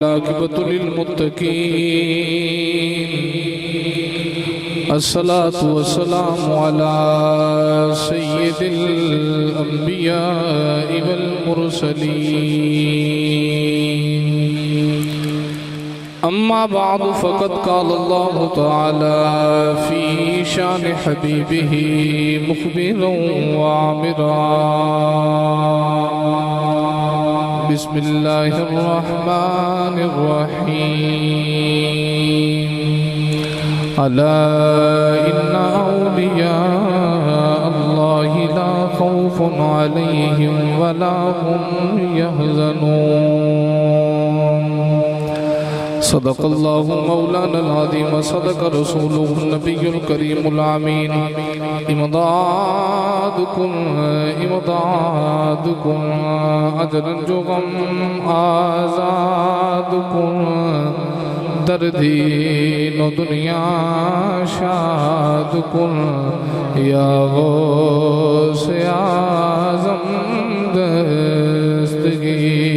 عاقبۃ للمتقین الصلاة والسلام علی سید الانبیاء والمرسلین اما بعد فقد قال اللہ تعالی فی شان حبیبہ مخبرا وعامرا بسم اللہ الرحمن الرحیم الا ان اولیاء اللہ لا خوف علیہم ولا هم يحزنون صدق اللہ مولانا العظیم صدق رسولہ النبی الکریم الامین امدادکم اجرا جو غم آزادکم در دین و دنیا شادکم یا غوث اعظم دستگیر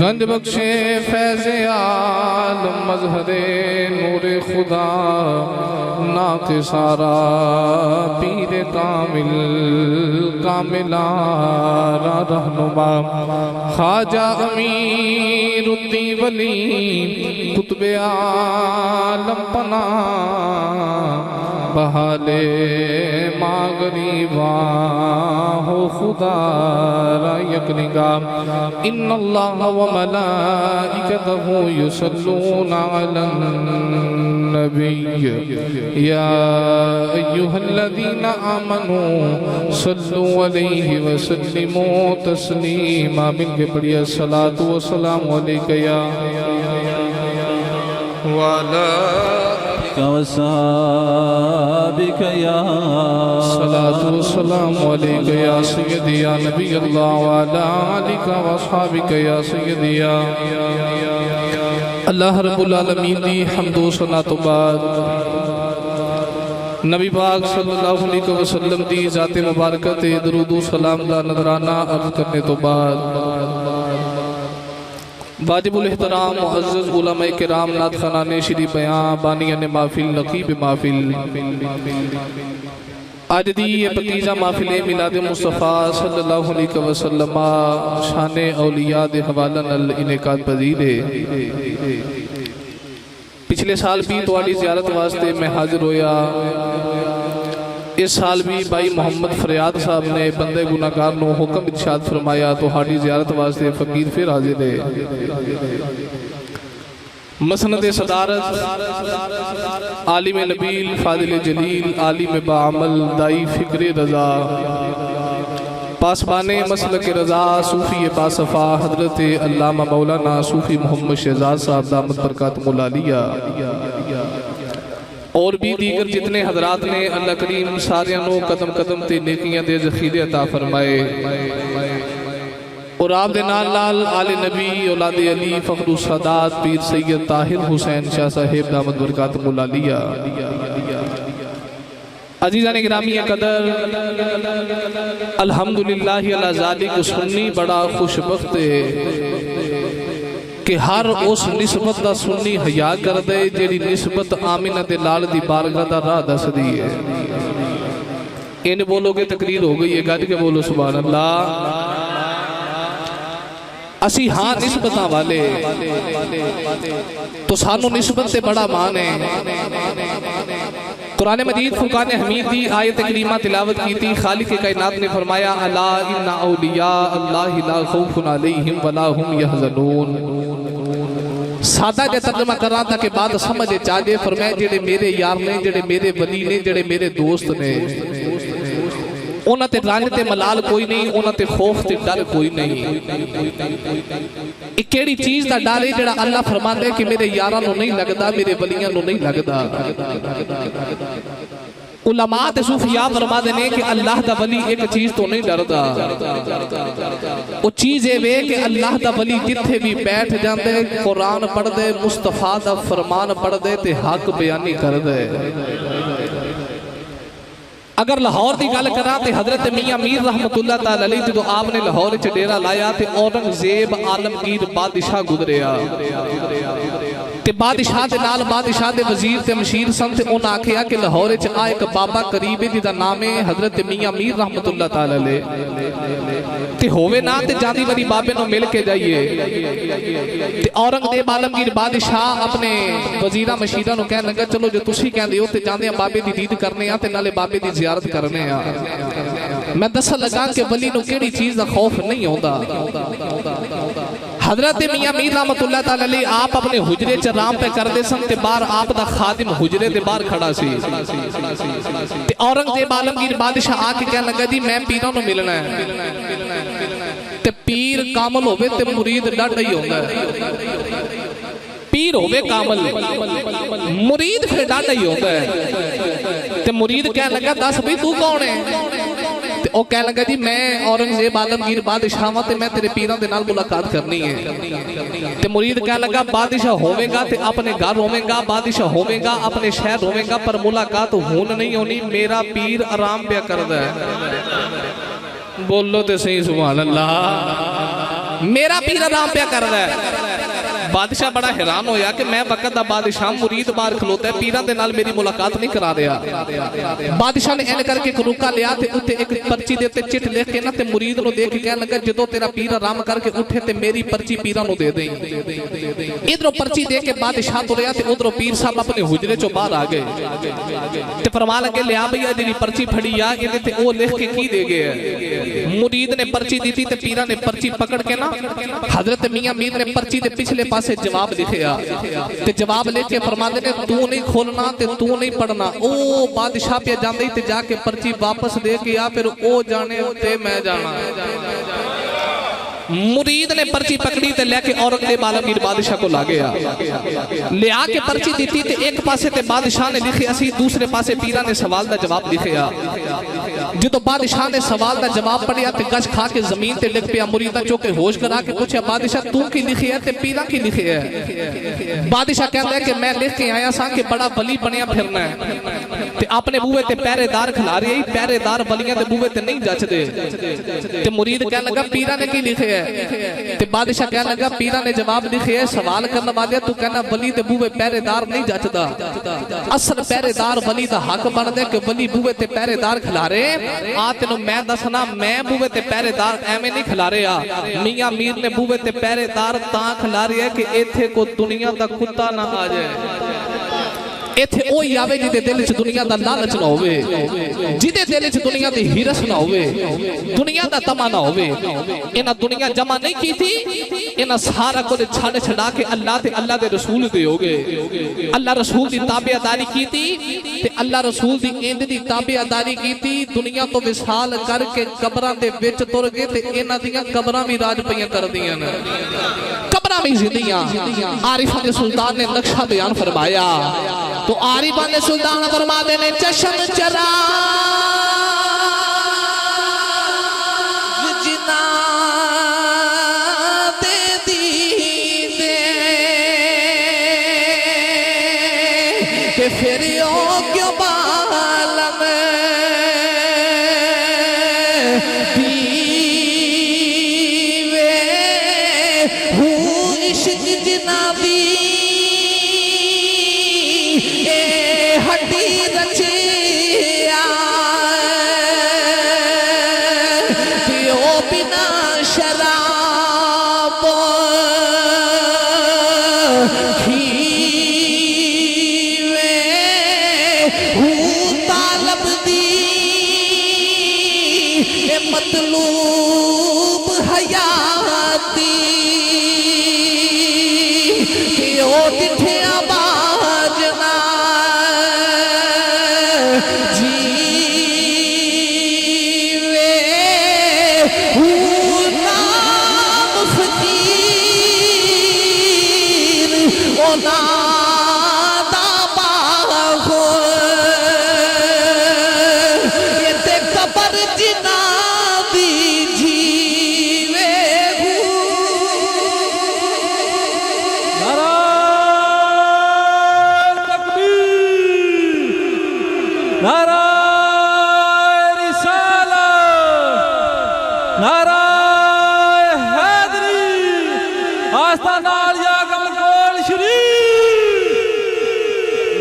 گنج بخشے فیض عالم مظہر نور خدا ناقصارا پیر کامل کاملارا رہنما خواجہ امیر الدین ولی قطب عالم پناہ بحالے ماغریباں ہو خدا را یک نگاہ ان اللہ و ملائکتہ یصلون علی النبی یا ایہا الذین آمنوا صلوا علیہ وسلموا تسلیما مل کے پڑھئے الصلاة والسلام علیکہ یا وعلا وصحابك يا صلاة والسلام عليك يا سيدي يا نبي الله وعلى آلك وصحابك يا سيدي يا اللہ رب العالمین دی حمد و ثنا تو بعد نبی پاک صلی اللہ علیہ وسلم دی ذات مبارکت درود و سلام دا نظرانہ عرض کرنے تو بعد واجب الاحترام معزز علماء کرام نعت خانان شری بیان بانیان محفل نقیب محفل آج دی یہ پکیزہ محفل میلاد مصطفیٰ صلی اللہ علیہ وسلم شان اولیاء دے حوالن الانعقاد پذیر ہے پچھلے سال بھی تواڈی زیارت واسطے میں حاضر ہویا اس سال بھی بھائی محمد فریاد صاحب نے بندے گناہگار نو حکم ارشاد فرمایا تو ہاڑی زیارت واسطے فقیر پھر حاضر ہے مسند صدارت عالم نبیل فاضل جلیل عالم باعمل دائی فکر رضا پاسبان مسلک رضا صوفی باصفا حضرت علامہ مولانا صوفی محمد شہزاد صاحب دامت برکاتم العالیہ اور بھی دیگر جتنے حضرات نے اللہ کریم ساریانوں قدم قدم تے نیکیاں دے ذخیرے عطا فرمائے اور آپ دے نال لال آل نبی اولاد علی فخر السادات پیر سید طاہر حسین شاہ صاحب دامت برکاتم العالیہ عزیزان گرامی قدر الحمدللہ علی ذالک سنی بڑا خوش بخت ہے کہ ہر اس نسبت دا سنی حیا کر دے جیڑی نسبت آمینہ دے لال دی بارگاہ دا راہ دس دی ہے ان بولو گے تقریر ہو گئی ہے گاڑی کے بولو سبحان اللہ اسی ہاں نسبتاں والے تو سانو نسبت تے بڑا مان ہے قرآن مجید فرقان حمید دی آیت کریمہ تلاوت کی تھی خالق کائنات نے فرمایا الا ان اولیاء اللہ لا خوف علیہم ولا هم يحزنون سادہ جے ترجمہ کر رہا تھا کہ بات سمجھے چاہے فرمائے جڑے میرے یار نے جڑے میرے ولی نے جڑے میرے دوست نے انہاں تے رانج تے ملال کوئی نہیں انہاں تے خوف تے ڈر کوئی نہیں ایک کیڑی چیز دا ڈر ہے جڑا اللہ فرماندے کہ میرے یاراں نو نہیں لگدا میرے ولیاں نو نہیں لگدا علماء تے صوفیاء فرما دینے کہ اللہ دا ولی ایک چیز تو نہیں ڈردا وہ چیز ہے کہ اللہ دا ولی جتھے بھی بیٹھ جاندے قرآن پڑھ دے مصطفیٰ دا فرمان پڑھ دے تے حق بیانی کر دے اگر لاہور دی گل کراں تے حضرت میاں میر رحمت اللہ تعالی علیہ جدو آپ نے لاہور وچ ڈیرا لایا تے اورنگزیب عالمگیر بادشاہ گزریا تے بادشاہ دے نال بادشاہ دے وزیر تے مشیر سن تے انہاں آکھیا کہ لاہور وچ آ ایک بابا قریب ہے جدا نام ہے حضرت میاں میر رحمت اللہ تعالی علیہ تے ہووے نا تے جاندی واری بابے نو مل کے جائیے تے اورنگزیب عالمگیر بادشاہ اپنے وزیراں مشیراں نو کہن لگا چلو جو تسی کہندے ہو تے جاندے ہیں بابے دی دید کرنے آ تے نالے بابے دی زیارت کرنے آ میں دسن لگا کہ ولی نو کیڑی چیز دا خوف نہیں ہوندا حضرت میاں میر رحمت اللہ تعالی علیہ آپ اپنے حجرے چ رام پہ کر دے سن تے باہر آپ دا خادم حجرے دے باہر کھڑا سی تے اورنگزیب عالمگیر بادشاہ آ کے کہنے لگا جی میں پیراں نو ملنا ہے تے پیر کامل ہوے تے مرید ڈاڈا ہی ہوندا ہے پیر ہوے کامل مرید پھر ڈاڈا ہی ہوتا ہے تے مرید کہنے لگا دس بھئی تو کون ہے تے او کہنے لگا جی میں اورنگزیب عالمگیر بادشاہ ہاں تے میں تیرے پیراں دے نال ملاقات کرنی ہے تے مرید کہنے لگا بادشاہ ہوے گا تے اپنے گھر ہوے گا بادشاہ ہوے گا اپنے شہر ہوے گا پر ملاقات ہون نہیں ہونی میرا پیر آرام پہ کردا ہے بولو تے صحیح سبحان اللہ میرا پیر آرام پہ کردا ہے بادشاہ بڑا حیران ہویا کہ میں وقت دا بادشاہ مرید بار کھلوتا ہے پیران دے نال میری ملاقات نہیں کرا دیا بادشاہ نے این کر کے روکا لیا تے اتے ایک پرچی دیتے چٹ لکھ کے نا تے مرید نو دے کے کہنے لگا جدو تیرا پیر آرام کر کے اٹھے تے میری پرچی پیران نو دے دیں ادھروں پرچی دے کے بادشاہ تو رہا تے ادھروں پیر صاحب اپنے حجرے چو باہر آگئے تے فرما لگے لیا بھئی جنی پرچی پھڑی یا یہ تے او لکھ کے کی دے گئے مرید نے پرچی دی تھی تے پیران نے پرچی پکڑ کے نا حضرت میاں میر نے پرچی دے پچھلے پاسے جواب لکھیا تے جواب لے کے فرما دے نے تو نہیں کھولنا تے تو نہیں پڑھنا او بادشاہ پہ جاندے تے جا کے پرچی واپس دے کے یا پھر او جانے تے میں جانا مرید نے پرچی پکڑی تے لے کے اورنگزیب عالمگیر بادشاہ کو لا گیا لیا کے پرچی دیتی تے ایک پاسے تے بادشاہ نے لکھے اسی دوسرے پاسے پیران نے سوال دا جواب لکھیا جدو بادشاہ نے سوال دا جواب پڑھیا تے گش کھا کے زمین تے لکھ پیا مریدہ چوکے ہوش کرا کے پوچھا بادشاہ تو کی لکھی ہے تے پیران کی لکھی ہے بادشاہ کہتا ہے کہ میں لکھ کے آیا سا کہ بڑا ولی بنیا پھرنا ہے تے اپنے بوئے تے پہرے دار کھلا رہی ہے پہرے دار ولیاں تے بوئے تے نہیں جچ دے تے مرید کہنے لگا پیران نے کی لکھے ہے تے بادشاہ کہنے لگا پیران نے جواب لکھے ہے سوال کرنا والیا تو کہنا ولی تے بوئے پہرے دار نہیں جچ دا اصل پہرے دار ولی دا حق بن دے کہ ولی بوئے تے پہرے دار کھلا رہے آتے نو میں دسنا میں بوئے تے پہرے دار ایمیں نہیں کھلا رہے میاں میر نے بوئے تے پہرے دار تاں کھلا رہے ہے کہ ایتھے کو دنیا دا کتا نہ آ جائے ایتھے اوہی آوے جدے دل چ دنیا دا لالچ نہ ہوئے جدے دل چ دنیا دی ہرس نہ ہوئے دنیا دا تما نہ ہوئے انہاں دنیا جمع نہیں کی تھی انہاں سارا کو چھاڑے چھڑا کے اللہ تے اللہ دے رسول دے ہوگے اللہ رسول دی تابعداری کی تھی تے اللہ رسول دی ایند دی تابعداری کی تھی دنیا تو وصال کر کے قبراں دے وچ تر گئے تے انہاں دیاں قبراں بھی راج پئیاں کر دیاں قبراں بھی زندیاں عارفاں دے سلطان نے نقشہ بیان فرمایا تو عارفان سلطان فرما دے نے چشم چرا جنا دے دی دے کہ پھر یوں کیوں بالم دیوے ہوں عشق جنابی مطلوب حیاتی کہ او دٹھے آباجنا جیوے ہوں نام فقیر او نادا باغو یہ تے قبر جنا نعرہ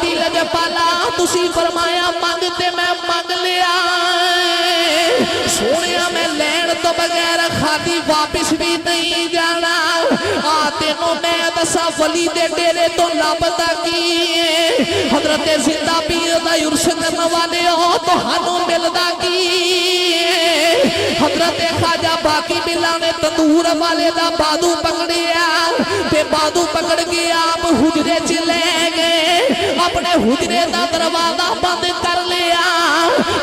کی لجپالا تسی فرمایا مانگتے میں مانگ لیا سونیا میں لین تو بغیر خالی واپس بھی نہیں جانا آتے نو نے دسا ولی دے ڈیرے تو لابدہ کی حضرت زندہ پیر دا یرس کرنا والے ہو تو ہنو ملدہ کی حضرت خواجہ باقی بلا نے تندور والے دا بادو پکڑیا تے بادو پکڑ کے آپ حجرے چلے گئے اپنے حجرے دا دروازہ بند کر لیا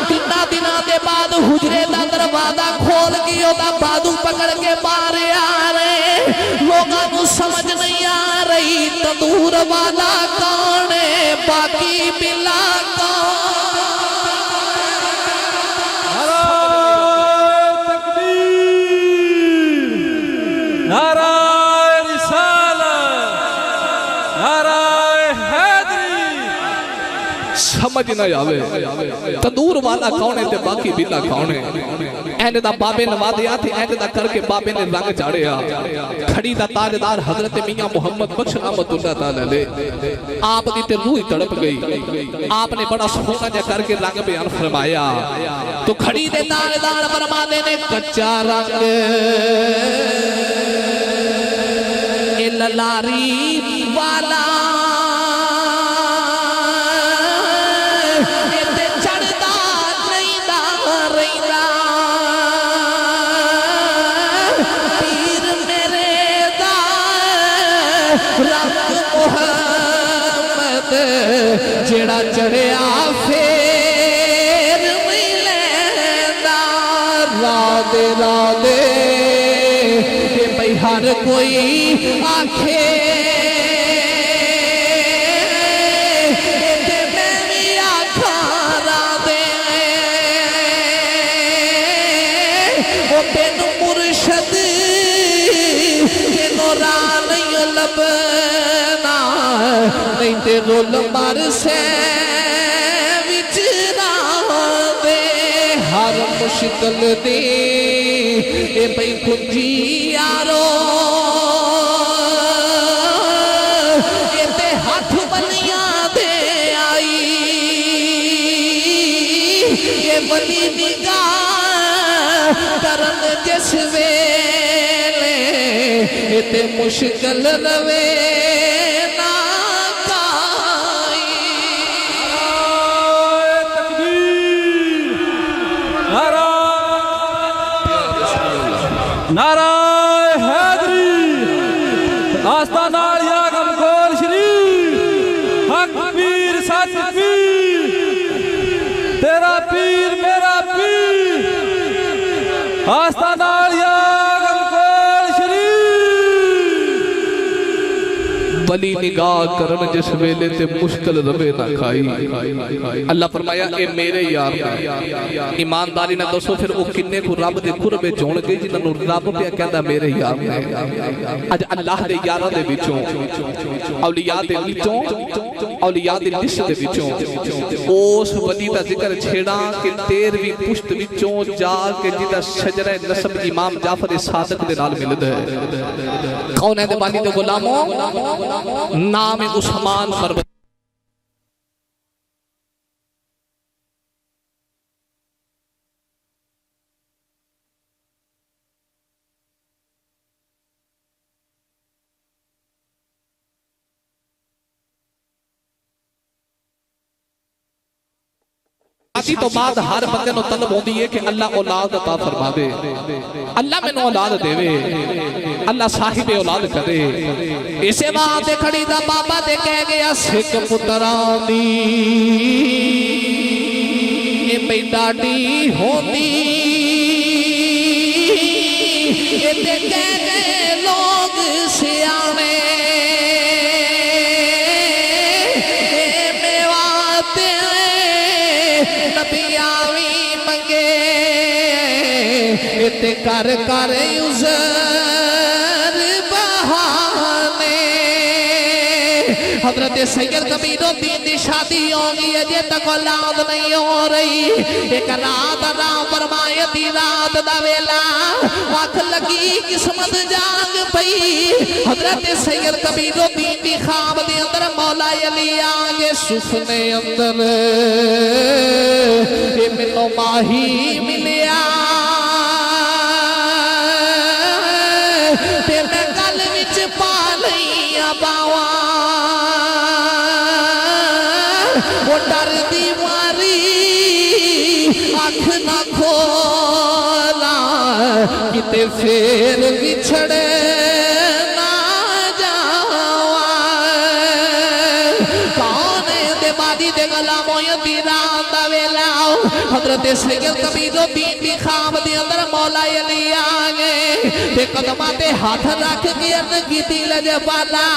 دنہ دے بعد حجرے دا دروازہ کھول گیا دا بادو پکڑ کے بارے آ رہے لوگاں کو سمجھ نہیں آ رہی تندور والا کون ہے باقی بلا کون نعرہ رسالت نعرہ حیدری سمجھ نہ آوے تندور والا کون ہے تے باقی بلا کون ہے اینڈ دا بابے نوادیا تھی اینڈ دا کر کے بابے نے رنگ چاڑیا کھڑی دا تاجدار حضرت میاں محمد بخش رحمت اللہ تعالی لے آپ دی تے روح تڑپ گئی آپ نے بڑا سونا جا کر کے رنگ بیان فرمایا تو کھڑی دے تاجدار فرمانے نے کچا رنگ لاری والا چڑھتا نہیں دا رہا پیر میرے دا رب محمد جڑا چڑھیا پھر نہیں لینا رادے رادے ہر کوئی آنکھیں میں بھی آنکھاں را دے وہ بین مرشد کے نوران نہیں لبنا نہیں تے رول مر سے وچرا دے ہر مشکل دے اے بھئی کنجی یارو اے تے ہاتھ بلیاں دے آئی اے ولی نگاہ کرن جس ویلے اے تے مشکل روے نعرہ حیدری آستانہ علیہ غم کول شریف حق پیر سچ پیر تیرا پیر میرا پیر آستانہ علیہ غم کول شریف ولی نگاہ کرن جس ویلے تے مشکل روے نہ کھائی اللہ فرمایا اے میرے یار ایمانداری نہ دسو پھر او کنے کو رب دے قربے جون گئی جنہاں نو رب پہ کہندا میرے یار اج اللہ دے یاراں دے وچوں اولیاء دے وچوں اولیاء دے لسٹ دے وچوں اس ولی دا ذکر چھیڑا کہ 13ویں پشت وچوں جا کے جدا شجرہ نسب امام جعفر صادق دے نال ملدا ہے کون ہے دے بانی دے غلاموں نام عثمان فرمایا تو بعد ہر بندے نو طلب ہوندی ہے کہ اللہ اولاد عطا فرما دے اللہ میں نو اولاد دے وے اللہ صاحب اولاد کرے اسے بات کھڑی دا بابا دے کہہ گیا سکھ پتران دی یہ پہ ڈاڈی ہوندی یہ تے کہہ گئے لوگ سیانے نبیاوی منگے تے کر کر عذر بہانے حضرت سید کبیر الدین دی شادی ہوگی ہے جے تک اولاد نہیں ہو رہی ایک رات آرام فرمائے دی رات دا ویلا آنکھ لگی قسمت جاگ پئی حضرت سید کبیر الدین دی خواب دے اندر مولا علی آگے سفنے اندر اے منو ماہی ملیا تے میں گل وچ پا لئیاں باواں وہ ڈر دی ماری آنکھ نہ کھولا کتے پھر بچھڑے نہ جاواں کون دے بادی دے غلاموں یدی رات دا ویلا حضرت سید کبیر الدین دی خواب دے اندر مولا علی آگے تے قدمہ تے ہاتھ رکھ کے عرض کیتی لجپالا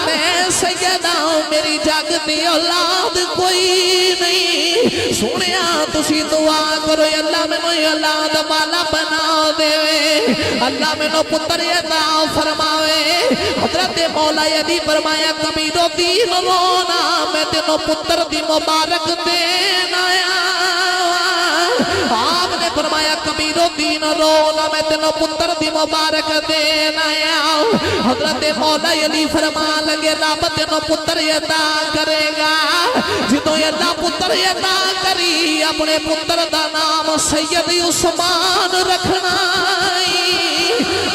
میں سیدہ میری جگ دی اولاد کوئی نہیں سنیا تسی دعا کرو اللہ میں نو اولاد والا بنا دے اللہ میں نو پتر عطا فرماوے حضرت مولا علی فرمایا کبیر الدین رونا میں تینوں پتر دی مبارک دینا آپ نے فرمایا کبیر الدین رونا میں تینوں پتر دی مبارک دینا حضرت مولا علی فرما لگے رب تینوں پتر عطا کرے گا جدوں اللہ پتر عطا کری اپنے پتر دا نام سید عثمان رکھنا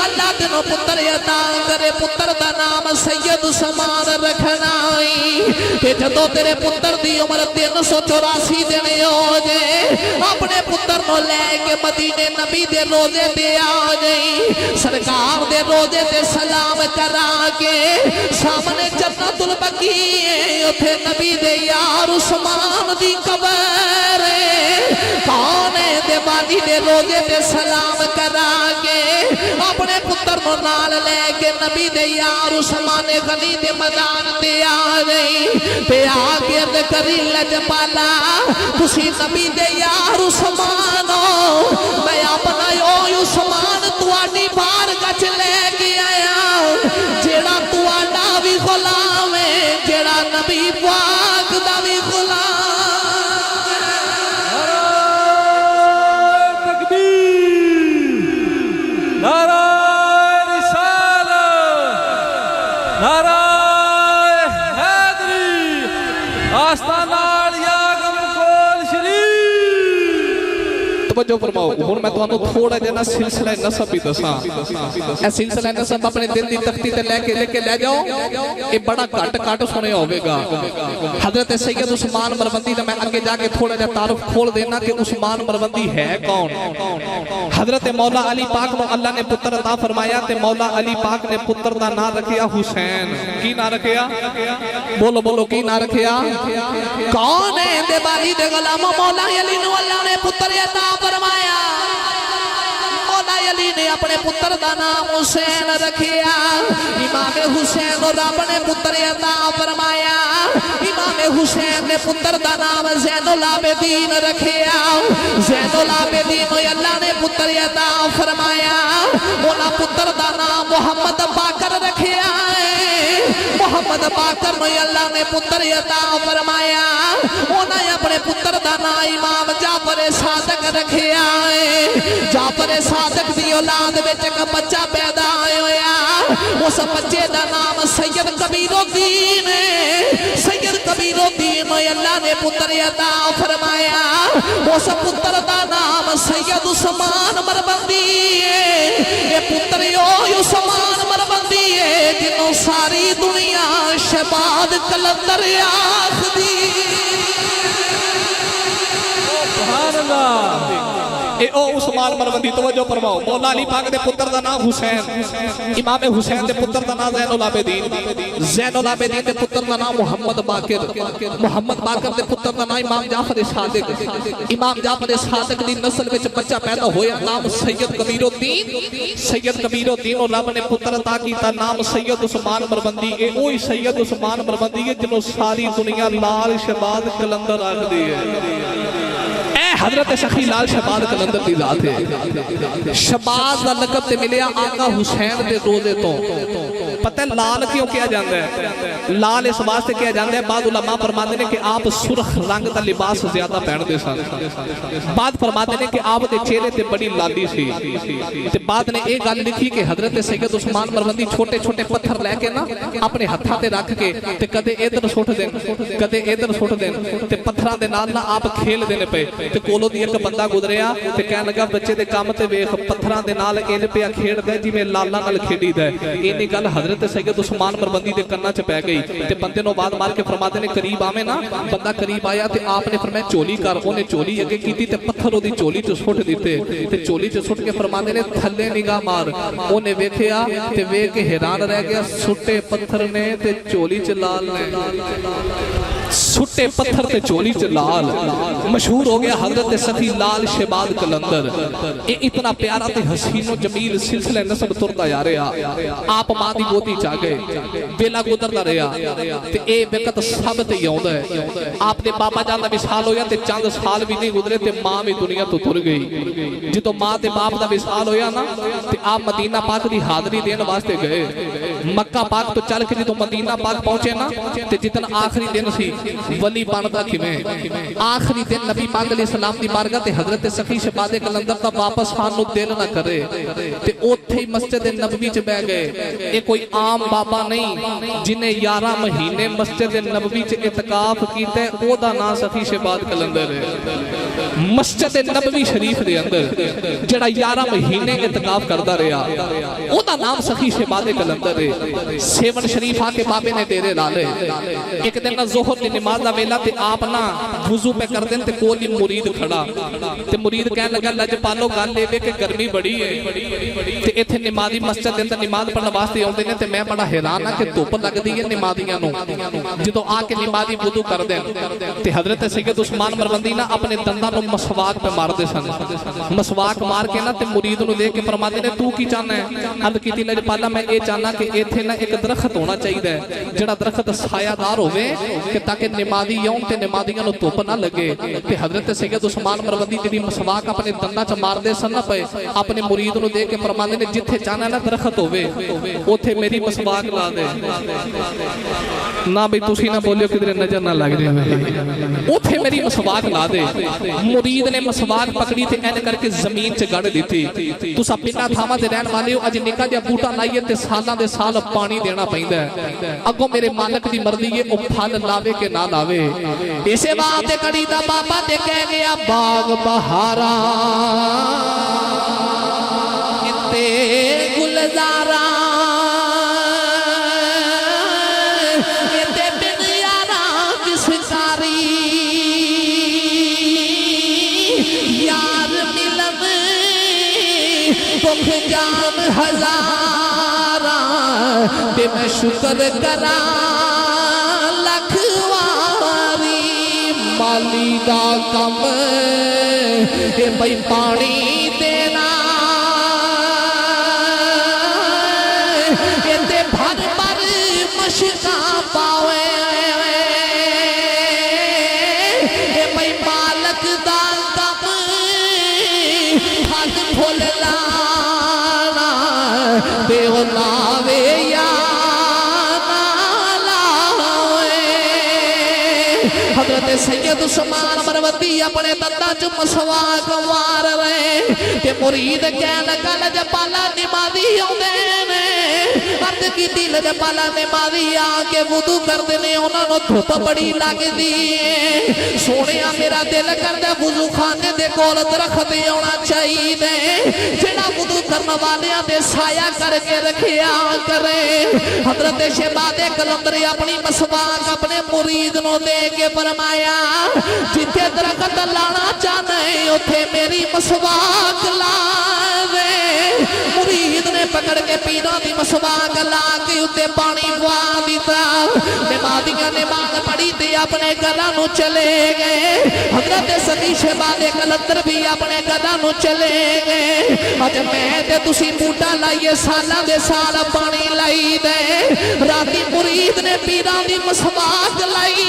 اللہ تینوں پتر عطا کرے پتر دا نام سید عثمان رکھنا کہ جدوں تیرے پتر دی عمر 384 دن ہو جائے اپنے پتر نو لے کے مدینے نبی دے روزے دے آ جائیں سرکار دے روزے دے سلام کرا کے سامنے جنت البقیع ہے اتھے نبی دے یار عثمان دی قبر کون دے بانی دے روزے دے سلام کرا کے اپنے پتر نو نال لے کے نبی دے یار عثمان غنی دے میدان تے آ گئی تے آگے کری لجپالا تسی نبی دے یار عثمانو میں اپنا یو عثمان تواڈی بار گچ لے کے آیا جیڑا تواڈا بھی غلام ہے جیڑا نبی پاک دا بھی غلام توجہ فرماؤ ہن میں تانوں تھوڑا جہا سلسلہ نسب بھی دساں اے سلسلہ نسب اپنے دل دی تختی تے لے کے لے جاؤ اے بڑا گھٹ سنیا ہوے گا حضرت سید عثمان مروندی دا میں اگے جا کے تھوڑا جہا تعارف کھول دینا کہ عثمان مروندی ہے کون حضرت مولا علی پاک نو اللہ نے پتر عطا فرمایا تے مولا علی پاک نے پتر دا نام رکھیا حسین کی نام رکھیا بولو کی نام رکھیا کون ہے دے باری دے غلام مولا علی نو اللہ نے پتر عطا فرمایا مولا علی نے اپنے پتر دا نام حسین رکھیا امام حسین اور رب نے پتر عطا فرمایا امام حسین نے پتر دا نام زین العابدین رکھیا زین العابدین اللہ نے پتر عطا فرمایا مولا پتر دا نام محمد باقر رکھیا محمد باقر نے اللہ نے پتر عطا فرمایا انہاں نے اپنے پتر دا نام امام جعفر صادق رکھیا جعفر صادق دی اولاد وچ ایک بچہ پیدا ہویا اس بچے دا نام سید کبیر الدین سید کبیر الدین اللہ نے پتر عطا فرمایا اس پتر دا نام سید عثمان مروندی اے پتر عثمان مروندی ہے جنوں ساری دنیا شہباد کلندر آخدی سبحان اللہ اے او عثمان مروندی توجہ فرماؤ مولا علی پاک دے پتر دا نام حسین امام حسین دے پتر دا نام زین العابدین دے پتر دا نام محمد باقر دے پتر دا نام امام جعفر صادق دی نسل وچ بچہ پیدا ہویا نام سید کبیر الدین اور رب نے پتر عطا کیتا نام سید عثمان مروندی اے اوہی سید عثمان مروندی ہے جنوں ساری دنیا لال شہباز کلندر آکھدی ہے حضرت سخی لال شہباز کلندر دی ذات ہے شہباز دا لقب تے ملیا آقا حسین دے روزے تو پتہ ہے لال کیوں کیا جاندہ ہے لال اس واسطے کیا جاندہ ہے بعض علماء فرماتے ہیں کہ آپ سرخ رنگ دا لباس زیادہ پہن دے سن بعد فرماتے ہیں کہ آپ دے چہرے تے بڑی لالی سی تے بعد نے ایک گل لکھی کہ حضرت سید عثمان مروندی چھوٹے چھوٹے پتھر لے کے نا اپنے ہتھاں تے رکھ کے تے کدے ادھر سٹ دین کدے ادھر سٹ دین تے پتھراں دے نال نا آپ کھیل دینے پے تے کولوں دی ایک بندہ گزریا تے کہن لگا بچے دے کام تے ویکھ پتھراں دے نال این پیا کھیڈدا جویں لالا نال کھیڈیدا ہے اینی گل حضرت سید عثمان مروندی دے کناں چ پے گئی تے بندے نو بعد مار کے فرماتے نے قریب آویں نا بندہ قریب آیا تے آپ نے فرمایا چولی کر اونے چولی اگے کیتی تے پتھر اودی چولی چ سٹ دتے تے چولی چ سٹ کے فرماتے نے تھلے نگاہ مار اونے ویکھیا تے ویکھ کے حیران رہ گیا سٹے پتھر نے تے چولی چ لال نے سٹے پتھر تے چولی چ لال مشہور ہو گیا حضرت سخی لال شہباز کلندر یہ اتنا پیارا تے حسین و جمیل سلسلہ نسب تردا جا رہا آپ ماں دی گودی چا گئے ویلا گزردا رہا تے اے وقت سب تے یوندا ہے آپ دے بابا جان دا وصال ہویا تے چند سال بھی نہیں گزرے تے ماں بھی دنیا تو تر گئی جدوں ماں تے باپ دا وصال ہویا نا تے آپ مدینہ پاک دی حاضری دین واسطے گئے مکہ پاک تو چل کے جدوں مدینہ پاک پہنچے نا تے جتن آخری دن سی ولی بندا کیویں آخری دن نبی پاک علیہ السلام دی بارگاہ تے حضرت سخی شہباز کلندر دا واپس آن نو دل نہ کرے تے اوتھے مسجد نبوی چ بیٹھ گئے اے کوئی عام بابا نہیں جنہیں 11 مہینے مسجد نبوی چ اعتکاف کیتا ہے او دا نام سخی شہباز کلندر ہے مسجد نبوی شریف دے اندر جڑا 11 مہینے اعتکاف کردا رہیا او دا نام سخی شہباز کلندر ہے سیون شریف آ کے بابے نے ڈیرے لا لے ایک دن ظہر دی نماز دا ویلا تے آپ نا وضو پہ کر دین تے کول ہی مرید کھڑا تے مرید کہنے لگا لج پالو گل لے کہ گرمی بڑی ہے تے ایتھے نمازی مسجد دے اندر نماز پڑھن واسطے اوندے نے تے میں بڑا حیران ہاں کہ دھوپ لگدی ہے نمازیاں نو جدوں آ کے نمازی وضو کر دین تے حضرت سید عثمان مروندی نا اپنے دنداں نو مسواک پہ مار دے سن مسواک مار کے نا تے مرید نو دیکھ کے فرماتے نے تو کی چاہنا ہے عرض کیتی لج پالا میں اے چاہنا کہ ایتھے نا ایک درخت ہونا چاہیے جڑا درخت سایہ دار ہوے کہ تاکہ نمازی یوم تے نمازیاں نو دھوپ نہ لگے تے حضرت سید عثمان مروندی جدی مسواک اپنے دنداں چ مار دے سن پے اپنے مرید نو دیکھ کے فرماندے نے جتھے چاہنا نا درخت ہوے اوتھے میری مسواک لا دے نہ بھئی تسی نہ بولیو کدھر نظر نہ لگ جائے اوتھے میری مسواک لا دے مرید نے مسواک پکڑی تے این کر کے زمین چ گڑ دتی تسا پنڈا تھاواں تے رہن والے ہو اج نکا جا بوٹا لائیے تے سالاں دے سال پانی دینا پیندا ہے اگوں میرے مالک دی مرضی ہے او پھل لاوے کہ نہ لاوے اسے بات کڑی دا بابا تے کہہ گیا باغ بہارا تے گلزارا تے بن یارا کس کاری یار ملم بخ جان ہزارا تے میں شکر کرا مالی دا کم اے بھئی پانی دینا اے تے بھر بھر مشکاں پاوے اے بھئی مالک دا کم پھل پھول لانا دے او لاوے یا حضرت سید عثمان مروندی اپنے دنداں چ مسواک مار رہے کہ مرید کہن لگا لج پالا نمازی اوندے نے عرض کیتی لج پالا نمازی آ کے وضو کردے نے انہاں نو دھوپ بڑی لگدی ہے سونیا میرا دل کردا وضو خانے دے کول درخت ہونا چاہیے جڑا وضو کرن والیاں دے سایہ کر کے رکھیا کرے حضرت شہباز کلندر اپنی مسواک اپنے مرید نو دے کے فرمایا جتھے درخت لانا چاہنا ہے اتھے میری مسواک لا دے مرید نے پکڑ کے پیرا دی مسواک لا کے اتھے پانی پوا دیتا نمازیاں نماز پڑھی تے اپنے گھراں نو چلے گئے حضرت سخی شہباز کلندر بھی اپنے گھراں نو چلے گئے اج میں تے تسی بوٹا لائیے سالاں دے سال پانی لائی دے راتی مرید نے پیرا دی مسواک لائی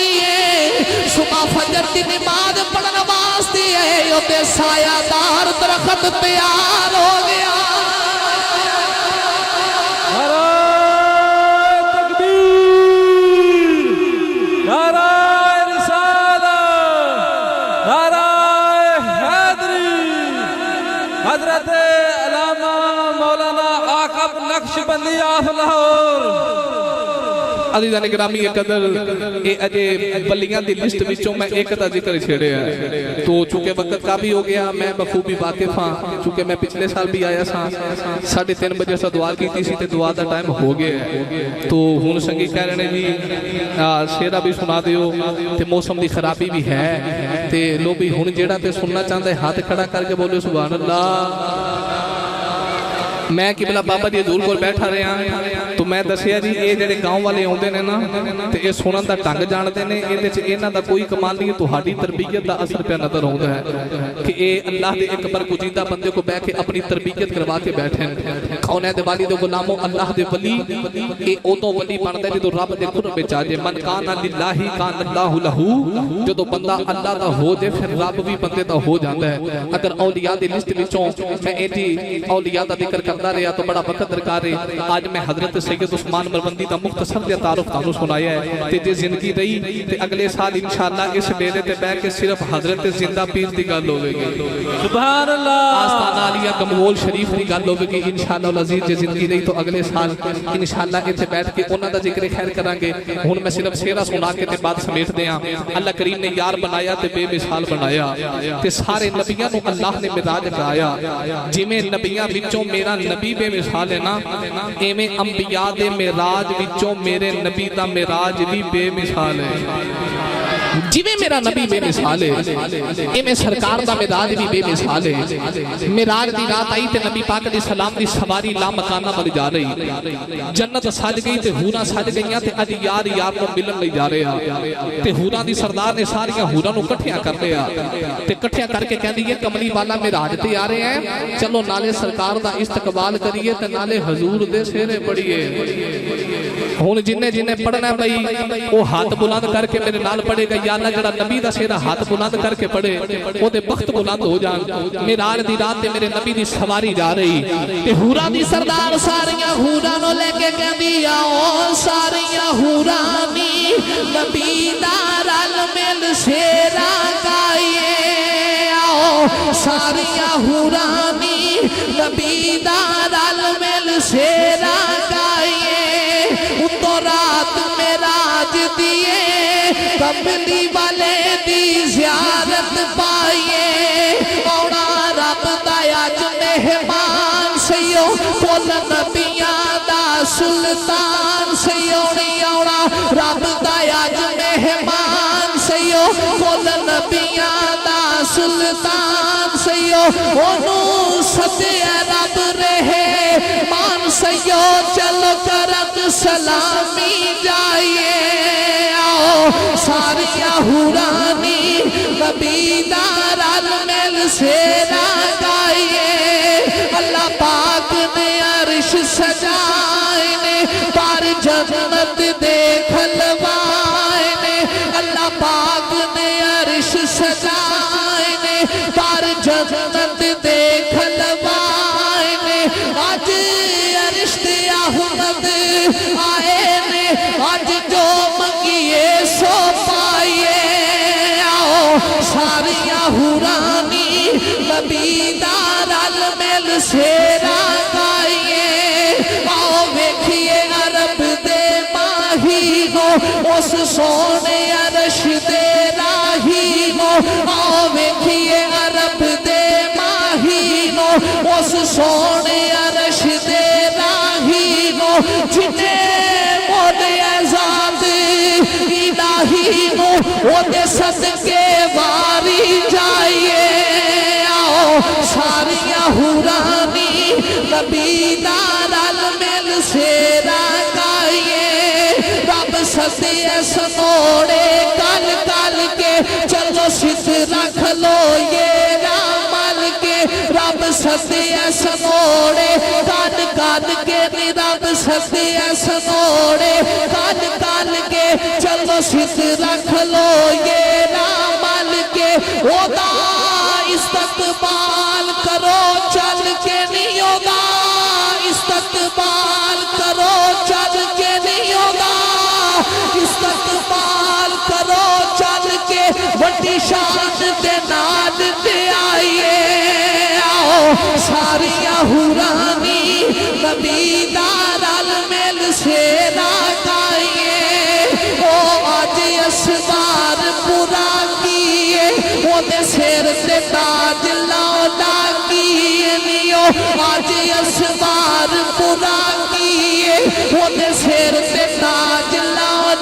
صبح فجر کی نماز پڑھنے واسطے تے سایہ دار درخت تیار ہو گیا حضرت علامہ مولانا عاقب نقشبندی آف لاہور عزیزان گرامی قدر اجے بلیاں دی لسٹ وچوں میں ایک دا ذکر چھیڑیا ہے تو چونکہ وقت کا بھی ہو گیا میں بخوبی واقف ہاں چونکہ میں پچھلے سال بھی آیا سا 3:30 بجے سے دعا کیتی سی تے دعا دا ٹائم ہو گیا ہے تو ہن سنگی کہہ رہے ہیں جی شعرا بھی سنا دیو تے موسم دی خرابی بھی ہے تے لو بھی ہن جیڑا تے سننا چاہتا ہے ہاتھ کھڑا کر کے بولے سبحان اللہ میں قبلہ بابا جی حضور کو بیٹھا رہے ہیں تو میں دسیا جی یہ جڑے گاؤں والے آتے ہیں نا تو یہ سنن دا ٹنگ جانتے ہیں یہاں دا کوئی کمال نہیں تہاڈی تربیت دا اثر پہ نظر آتا ہے کہ یہ اللہ دے ایک برگزیدہ بندے کو بیٹھ کے اپنی تربیت کروا کے بیٹھے ہیں کونین دے والی دے غلاموں اللہ دے ولی یہ ادوں ولی بنتا ہے جدوں رب دے قرب وچ آ جائے من کان للہ کان اللہ لہو جدوں بندہ اللہ دا ہو جائے پھر رب بھی بندے دا ہو جاتا ہے اگر اولیاء دی لسٹ وچوں میں ایجی اولیاء دا ذکر کرتا رہا تو بڑا وقت درکار ہے آج میں حضرت سید عثمان مربندی دا مختصر دیا تعارف تانوں سنایا ہے تے جے زندگی رہی تے اگلے سال انشاءاللہ اس ڈیرے تے بیٹھ کے صرف حضرت زندہ پیر دی گل ہوے گی سبحان اللہ آستانہ علیہ کمول شریف دی گل ہوے گی انشاءاللہ العزیز جے زندگی رہی تو اگلے سال انشاءاللہ ایتھے بیٹھ کے انہاں دا ذکر خیر کران گے ہن میں صرف شعرا سنا کے تے بعد سمیٹ دیاں اللہ کریم نے یار بنایا تے بے مثال بنایا تے سارے نبیاں نو اللہ نے معراج کرایا جویں نبیاں وچوں میرا نبی بے مثال ہے نا ایویں انبیاء دے معراج وچوں میرے نبی دا معراج بھی بے مثال ہے جویں میرا نبی بے مثال ہے ایویں سرکار دا معراج بھی بے مثال ہے معراج دی رات آئی تے نبی پاک علیہ السلام دی سواری لا مکانہ بن جا رہی جنت سج گئی تے حوراں سج گئیاں تے اج یار یار نو ملن لئی جا رہے تے حوراں دی سردار نے ساریاں حوراں نو اکٹھیاں کر لیا تے اکٹھیاں کر کے کہندی ہے کملی والا معراج تے آ رہے ہیں چلو نالے سرکار دا استقبال کریے تے نالے حضور دے سہرے پڑھیے ہن جن پڑھنا بھائی وہ ہاتھ بلند کر کے میرے نال پڑھے گا یا اللہ جڑا نبی دا سہرا ہاتھ بلند کر کے پڑھے او دے بخت بلند ہو جان معراج دی رات تے میرے نبی دی سواری جا رہی تے حوراں دی سردار ساریاں حوراں نو لے کے کہندی آؤ ساریاں حوراں نی نبی دا رل مل سہرا گائیے آؤ ساریاں حوراں نی نبی دا رل مل سہرا گائیے تو رات معراج دیے کملی والے دی زیارت پائیے اونا رب دا اج مہمان سیو کل نبیاں دا سلطان سیو نہیں اونا رب دا اج مہمان سیو کل نبیاں دا سلطان سیو اونو ستیہ رب رہے مان سیو چلو کرت سلامی جائیے آؤ ساریاں حوراں نی نبی دا رل مل سہرا گائیے اللہ پاک نے عرش سجائے نے پر جنت دے کھلوائے نے اللہ پاک نے عرش سجائے نے پر جنت دے کھلوائے نے آج عرش دے احمد آئے نے آج جو منگیے سو پائیے آؤ ساریاں حوراں نی نبی دا رل مل سہرا گائیے آؤ ویکھیے عرب دے ماہی ہو اس سونے عرش دے راہی ہو آؤ ویکھیے عرب دے ماہی ہو اس سونے عرش دے راہی ہو جنہیں موڑے ذات الہی ہو وہ دے صدقے واری جائیے آؤ ساریاں حوراں نی نبی دا رل مل سہرا گائیے رب سدے سنوڑے کل کل کے چلو ست رکھ لو یہ رامل کے رب سدے سنوڑے کل کل کے رب سدے سنوڑے کل کل کے چلو ست رکھ لو یہ استقبال کرو چل کے نہیں ہوگا استقبال کرو چل کے وڈی شان دے نال دے آئیے آؤ ساریاں حورانی نبی دارال مل سے راگائیے او آج اسبار پورا کیے وہ دے سیر سے تاج لاؤ کیے نیو آج اسبار پورا کیے وہ دے سیر سے تاج لاؤ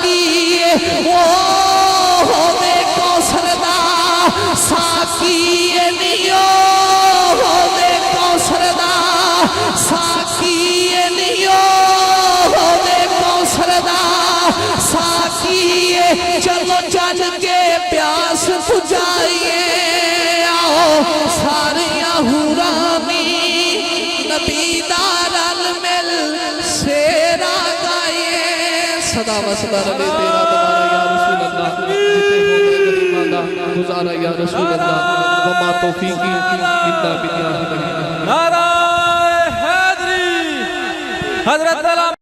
کیے وہ ہوے کوثر دا ساکیے نیو ہوے کوثر دا ساکیے نیو ہوے کوثر دا ساکیے چلو چل کے پیاس بجھائیے آؤ ساریاں حورانی نبی دارال مل سے راگائیے صدا و صدر لے تیرا تمہارا یا رسول اللہ جتے ہو گئے غریبان دا گزارا یا رسول اللہ وما توفیقی الا باللہ نعرہ حیدری حضرت علامہ